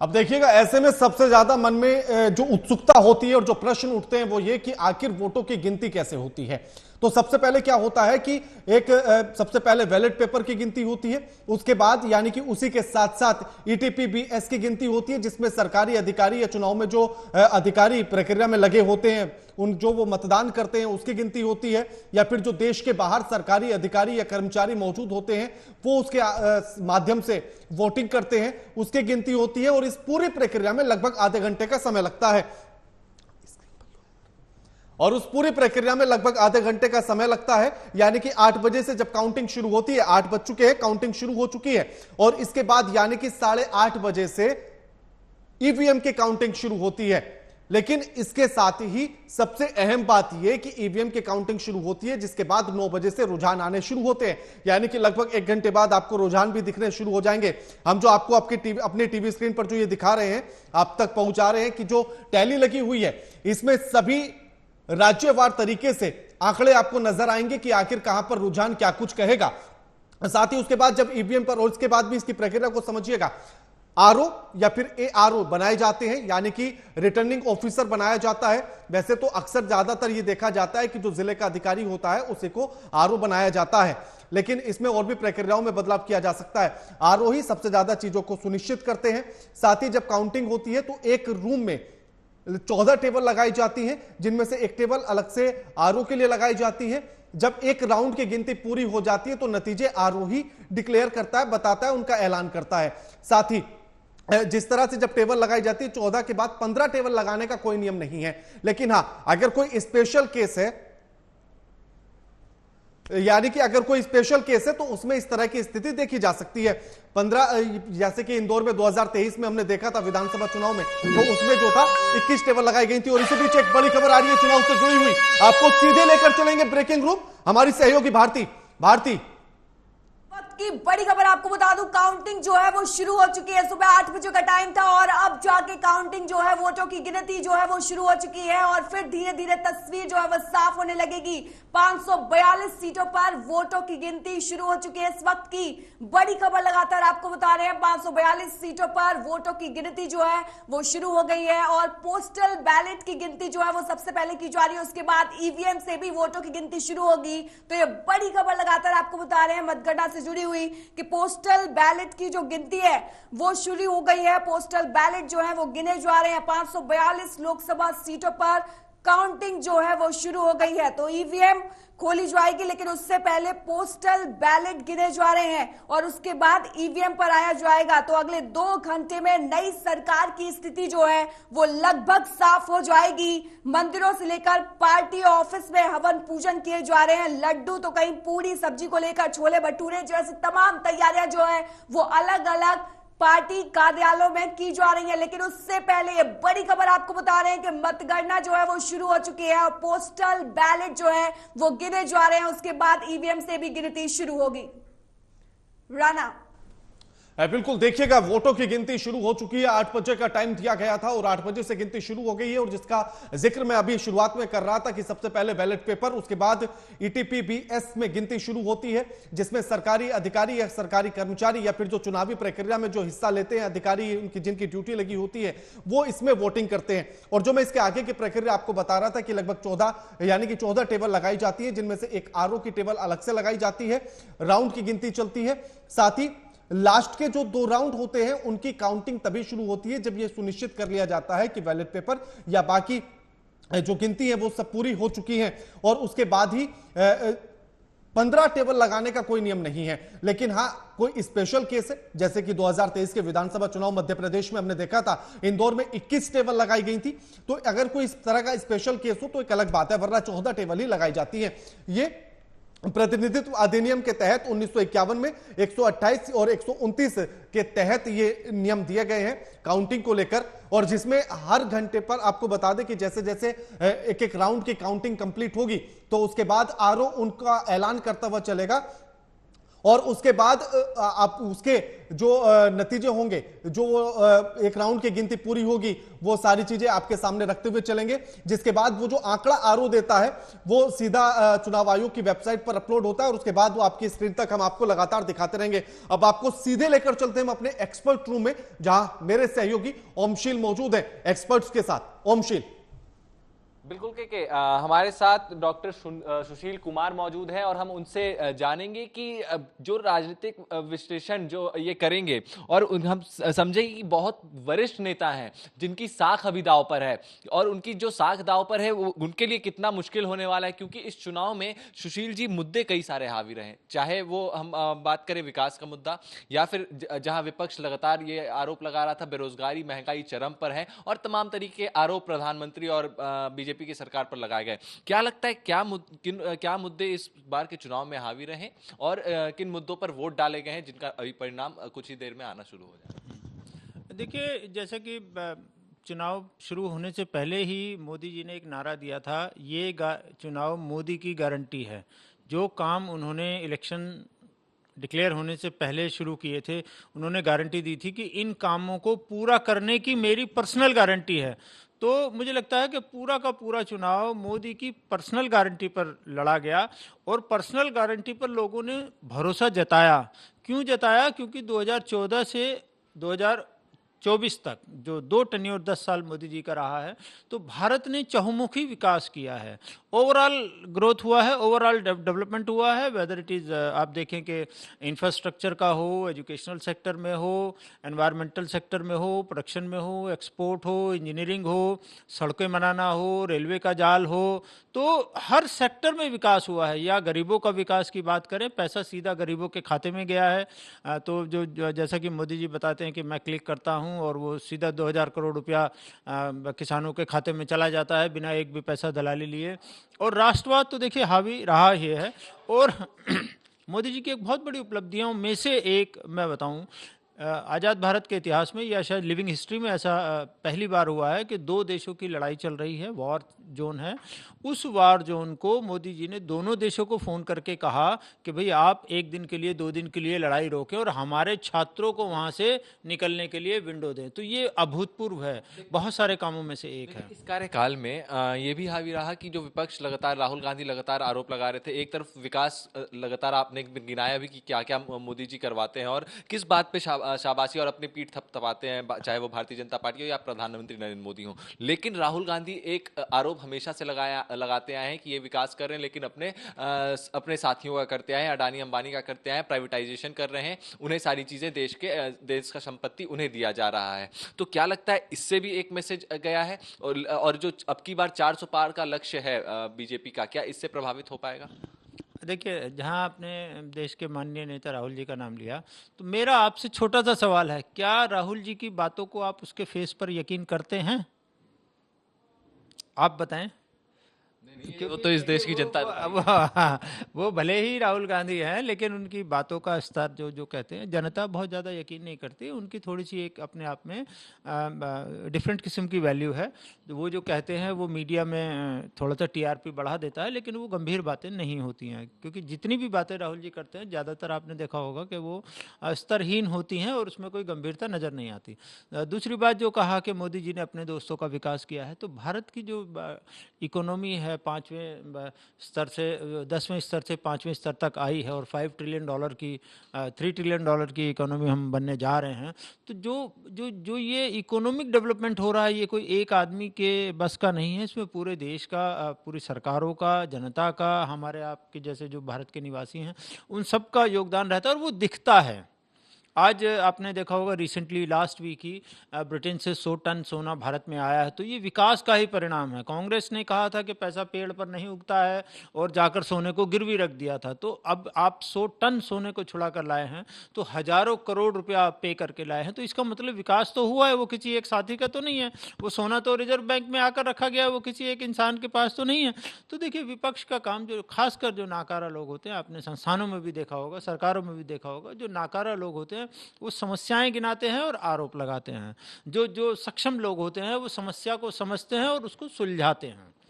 अब देखिएगा, ऐसे में सबसे ज्यादा मन में जो उत्सुकता होती है और जो प्रश्न उठते हैं वो ये कि आखिर वोटों की गिनती कैसे होती है। तो सबसे पहले क्या होता है कि सबसे पहले बैलेट पेपर की गिनती होती है, उसके बाद यानी कि उसी के साथ साथ ईटीपीबीएस की गिनती होती है, जिसमें सरकारी अधिकारी या चुनाव में जो अधिकारी प्रक्रिया में लगे होते हैं, उन जो वो मतदान करते हैं उसकी गिनती होती है, या फिर जो देश के बाहर सरकारी अधिकारी या कर्मचारी मौजूद होते हैं वो उसके माध्यम से वोटिंग करते हैं, उसकी गिनती होती है। और इस पूरी प्रक्रिया में लगभग आधे घंटे का समय लगता है और उस पूरी प्रक्रिया में लगभग आधे घंटे का समय लगता है। यानी कि 8 बजे से जब काउंटिंग शुरू होती है, 8 बज चुके हैं, काउंटिंग शुरू हो चुकी है, और इसके बाद यानी कि 8:30 बजे से ईवीएम की काउंटिंग शुरू होती है। लेकिन इसके साथ ही सबसे अहम बात यह कि ईवीएम की काउंटिंग शुरू होती है, जिसके बाद 9 बजे से रुझान आने शुरू होते हैं। यानी कि लगभग 1 घंटे बाद आपको रुझान भी दिखने शुरू हो जाएंगे। हम जो आपको अपने टीवी स्क्रीन पर जो ये दिखा रहे हैं, आप तक पहुंचा रहे हैं कि जो टैली लगी हुई है, इसमें सभी राज्यवार तरीके से आंकड़े आपको नजर आएंगे कि आखिर कहां पर रुझान क्या कुछ कहेगा। साथ ही उसके बाद जब ईवीएम पर, और उसके बाद भी इसकी प्रक्रिया को समझिएगा, आरओ या फिर एआरओ बनाए जाते हैं, यानी कि रिटर्निंग ऑफिसर बनाया जाता है। वैसे तो अक्सर ज्यादातर ये देखा जाता है कि जो जिले का अधिकारी होता है उसी को आरओ बनाया जाता है, लेकिन इसमें और भी प्रक्रियाओं में बदलाव किया जा सकता है। आरओ ही सबसे ज्यादा चीजों को सुनिश्चित करते हैं। साथ ही जब काउंटिंग होती है तो एक रूम में 14 टेबल लगाई जाती हैं, जिनमें से एक टेबल अलग से आरओ के लिए लगाई जाती है। जब एक राउंड की गिनती पूरी हो जाती है तो नतीजे आरओ ही डिक्लेयर करता है, बताता है, उनका ऐलान करता है। साथ ही जिस तरह से जब टेबल लगाई जाती है, 14 के बाद 15 टेबल लगाने का कोई नियम नहीं है, लेकिन हां, अगर कोई स्पेशल केस है, यानी कि अगर कोई स्पेशल केस है तो उसमें इस तरह की स्थिति देखी जा सकती है। 15, जैसे कि इंदौर में 2023 में हमने देखा था विधानसभा चुनाव में, तो उसमें जो था 21 टेबल लगाई गई थी। और इसी बीच एक बड़ी खबर आ रही है चुनाव से जुड़ी हुई, आपको सीधे लेकर चलेंगे ब्रेकिंग रूम, हमारी सहयोगी भारती। की बड़ी खबर आपको बता दूं, काउंटिंग जो है वो शुरू हो चुकी है। सुबह 8 बजे का टाइम था और अब जाके काउंटिंग जो है, वोटों की गिनती जो है वो शुरू हो चुकी है और फिर धीरे धीरे तस्वीर जो है वो साफ होने लगेगी। 542 सीटों पर वोटों की गिनती शुरू हो चुकी है। इस वक्त की बड़ी खबर लगातार आपको बता रहे हैं, 542 सीटों पर वोटों की गिनती जो है वो शुरू हो गई है और पोस्टल बैलेट की गिनती जो है वो सबसे पहले की जा रही है। उसके बाद ईवीएम से भी वोटों की गिनती शुरू होगी। तो ये बड़ी खबर लगातार आपको बता रहे हैं मतगणना से जुड़ी हुई कि पोस्टल बैलेट की जो गिनती है वो शुरू हो गई है। पोस्टल बैलेट जो है वो गिने जा रहे हैं। 542 लोकसभा सीटों पर काउंटिंग जो है वो शुरू हो गई है। तो ईवीएम खोली जाएगी, लेकिन उससे पहले पोस्टल बैलेट गिने जा रहे हैं और उसके बाद ईवीएम पर आया जाएगा। तो अगले 2 घंटे में नई सरकार की स्थिति जो है वो लगभग साफ हो जाएगी। मंदिरों से लेकर पार्टी ऑफिस में हवन पूजन किए जा रहे हैं। लड्डू तो कहीं पूरी सब्जी को लेकर छोले भटूरे जैसी तमाम तैयारियां जो है वो अलग अलग पार्टी कार्यालयों में की जा रही है। लेकिन उससे पहले ये बड़ी खबर आपको बता रहे हैं कि मतगणना जो है वो शुरू हो चुकी है और पोस्टल बैलेट जो है वो गिने जा रहे हैं। उसके बाद ईवीएम से भी गिनती शुरू होगी। राणा, बिल्कुल, देखिएगा वोटों की गिनती शुरू हो चुकी है। 8 बजे का टाइम दिया गया था और 8 बजे से गिनती शुरू हो गई है। और जिसका जिक्र मैं अभी शुरुआत में कर रहा था कि सबसे पहले बैलेट पेपर, उसके बाद ईटीपीबीएस में गिनती शुरू होती है, जिसमें सरकारी अधिकारी या सरकारी कर्मचारी या फिर जो चुनावी प्रक्रिया में जो हिस्सा लेते हैं अधिकारी, उनकी जिनकी ड्यूटी लगी होती है, वो इसमें वोटिंग करते हैं। और जो मैं इसके आगे की प्रक्रिया आपको बता रहा था कि लगभग 14 टेबल लगाई जाती है, जिनमें से एक आरओ की टेबल अलग से लगाई जाती है। राउंड की गिनती चलती है। साथ ही लास्ट के जो 2 राउंड होते हैं उनकी काउंटिंग तभी शुरू होती है जब यह सुनिश्चित कर लिया जाता है कि बैलेट पेपर या बाकी जो गिनती है वो सब पूरी हो चुकी है। और उसके बाद ही 15 टेबल लगाने का कोई नियम नहीं है। लेकिन हां, कोई स्पेशल केस है, जैसे कि 2023 के विधानसभा चुनाव मध्य प्रदेश में हमने देखा था, इंदौर में 21 टेबल लगाई गई थी। तो अगर कोई इस तरह का स्पेशल केस हो तो एक अलग बात है, वरना 14 टेबल ही लगाई जाती है। ये प्रतिनिधित्व अधिनियम के तहत 1951 में 128 और 129 के तहत ये नियम दिए गए हैं काउंटिंग को लेकर, और जिसमें हर घंटे पर आपको बता दें कि जैसे जैसे एक एक राउंड की काउंटिंग कंप्लीट होगी तो उसके बाद आरओ उनका ऐलान करता हुआ चलेगा और उसके बाद आप उसके जो नतीजे होंगे, जो एक राउंड की गिनती पूरी होगी, वो सारी चीजें आपके सामने रखते हुए चलेंगे। जिसके बाद वो जो आंकड़ा आरओ देता है वो सीधा चुनाव आयोग की वेबसाइट पर अपलोड होता है और उसके बाद वो आपकी स्क्रीन तक हम आपको लगातार दिखाते रहेंगे। अब आपको सीधे लेकर चलते हैं हम अपने एक्सपर्ट रूम में, जहां मेरे सहयोगी ओमशील मौजूद है एक्सपर्ट्स के साथ। ओमशील। बिल्कुल के हमारे साथ डॉक्टर सुशील कुमार मौजूद हैं और हम उनसे जानेंगे कि जो राजनीतिक विश्लेषण जो ये करेंगे और हम समझेंगे कि बहुत वरिष्ठ नेता हैं जिनकी साख अभी दांव पर है और उनकी जो साख दांव पर है वो उनके लिए कितना मुश्किल होने वाला है, क्योंकि इस चुनाव में सुशील जी मुद्दे कई सारे हावी रहे, चाहे वो हम बात करें विकास का मुद्दा या फिर जहां विपक्ष लगातार ये आरोप लगा रहा था बेरोजगारी महंगाई चरम पर है और तमाम तरीके के आरोप प्रधानमंत्री और बीजेपी की सरकार पर लगाए गए। क्या लगता है क्या मुद्दे इस बार के चुनाव में हावी रहे और किन मुद्दों पर वोट डाले गए हैं जिनका अभी परिणाम कुछ ही देर में आना शुरू हो जाए? देखिए, जैसे कि चुनाव शुरू होने से पहले ही मोदी जी ने एक नारा दिया था, ये चुनाव मोदी की गारंटी है। जो काम उन्होंने इलेक्शन डिक्लेयर होने से पहले शुरू किए थे, उन्होंने गारंटी दी थी कि इन कामों को पूरा करने की मेरी पर्सनल गारंटी है। तो मुझे लगता है कि पूरा का पूरा चुनाव मोदी की पर्सनल गारंटी पर लड़ा गया और पर्सनल गारंटी पर लोगों ने भरोसा जताया। क्यों जताया? क्योंकि 2014 से 2024 तक जो 2 टेन्योर 10 साल मोदी जी का रहा है, तो भारत ने चहुमुखी विकास किया है, ओवरऑल ग्रोथ हुआ है, ओवरऑल डेवलपमेंट हुआ है। वेदर इट इज़ आप देखें कि इंफ्रास्ट्रक्चर का हो, एजुकेशनल सेक्टर में हो, एनवायरमेंटल सेक्टर में हो, प्रोडक्शन में हो, एक्सपोर्ट हो, इंजीनियरिंग हो, सड़कें बनाना हो, रेलवे का जाल हो, तो हर सेक्टर में विकास हुआ है। या गरीबों का विकास की बात करें, पैसा सीधा गरीबों के खाते में गया है। तो जैसा कि मोदी जी बताते हैं कि मैं क्लिक करता हूं और वो सीधा 2000 करोड़ रुपया किसानों के खाते में चला जाता है बिना एक भी पैसा दलाली लिए। और राष्ट्रवाद तो देखिए हावी रहा ही है। और मोदी जी की एक बहुत बड़ी उपलब्धियों में से एक मैं बताऊं, आज़ाद भारत के इतिहास में या शायद लिविंग हिस्ट्री में ऐसा पहली बार हुआ है कि 2 देशों की लड़ाई चल रही है, वॉर जोन है। उस वॉर जोन को मोदी जी ने दोनों देशों को फ़ोन करके कहा कि भाई आप 1 दिन के लिए 2 दिन के लिए लड़ाई रोकें और हमारे छात्रों को वहाँ से निकलने के लिए विंडो दें। तो ये अभूतपूर्व है, बहुत सारे कामों में से एक है। इस कार्यकाल में ये भी हावी रहा कि जो विपक्ष लगातार, राहुल गांधी लगातार आरोप लगा रहे थे, एक तरफ विकास लगातार आपने गिनाया भी कि क्या क्या मोदी जी करवाते हैं और किस बात पे शाबाशी और अपनी पीठ थपथपाते हैं, चाहे वो भारतीय जनता पार्टी हो या प्रधानमंत्री नरेंद्र मोदी हो। लेकिन राहुल गांधी एक आरोप हमेशा से लगाते आए हैं कि ये विकास कर रहे हैं लेकिन अपने साथियों का करते आए हैं, अडानी अंबानी का करते आए हैं, प्राइवेटाइजेशन कर रहे हैं, उन्हें सारी चीजें देश का संपत्ति उन्हें दिया जा रहा है। तो क्या लगता है इससे भी एक मैसेज गया है? और जो अब की बार 400 पार का लक्ष्य है बीजेपी का, क्या इससे प्रभावित हो पाएगा? देखिए, जहां आपने देश के माननीय नेता राहुल जी का नाम लिया, तो मेरा आपसे छोटा सा सवाल है, क्या राहुल जी की बातों को आप उसके फेस पर यकीन करते हैं? आप बताएं। वो तो इस देश की जनता वो भले ही राहुल गांधी हैं, लेकिन उनकी बातों का स्तर जो कहते हैं, जनता बहुत ज़्यादा यकीन नहीं करती। उनकी थोड़ी सी एक अपने आप में डिफरेंट किस्म की वैल्यू है। वो जो कहते हैं वो मीडिया में थोड़ा सा टीआरपी बढ़ा देता है, लेकिन वो गंभीर बातें नहीं होती हैं, क्योंकि जितनी भी बातें राहुल जी करते हैं ज़्यादातर आपने देखा होगा कि वो स्तरहीन होती हैं और उसमें कोई गंभीरता नज़र नहीं आती। दूसरी बात जो कहा कि मोदी जी ने अपने दोस्तों का विकास किया है, तो भारत की जो इकोनॉमी है 5वें स्तर से 10वें स्तर से 5वें स्तर तक आई है और 5 ट्रिलियन डॉलर की 3 ट्रिलियन डॉलर की इकोनॉमी हम बनने जा रहे हैं। तो जो ये इकोनॉमिक डेवलपमेंट हो रहा है, ये कोई एक आदमी के बस का नहीं है, इसमें पूरे देश का, पूरी सरकारों का, जनता का, हमारे आपके जैसे जो भारत के निवासी हैं उन सब का योगदान रहता है और वो दिखता है। आज आपने देखा होगा रिसेंटली लास्ट वीक ही ब्रिटेन से 100 टन सोना भारत में आया है, तो ये विकास का ही परिणाम है। कांग्रेस ने कहा था कि पैसा पेड़ पर नहीं उगता है और जाकर सोने को गिरवी रख दिया था, तो अब आप 100 टन सोने को छुड़ा कर लाए हैं, तो हजारों करोड़ रुपया पे करके लाए हैं, तो इसका मतलब विकास तो हुआ है। वो किसी एक साथी का तो नहीं है, वो सोना तो रिजर्व बैंक में आकर रखा गया है, वो किसी एक इंसान के पास तो नहीं है। तो देखिए, विपक्ष का काम, जो खासकर जो नाकारा लोग होते हैं, आपने संस्थानों में भी देखा होगा, सरकारों में भी देखा होगा, जो नाकारा लोग होते हैं वो समस्याएं गिनाते हैं और आरोप लगाते हैं। जो सक्षम लोग होते हैं वो समस्या को समझते हैं और उसको सुलझाते हैं।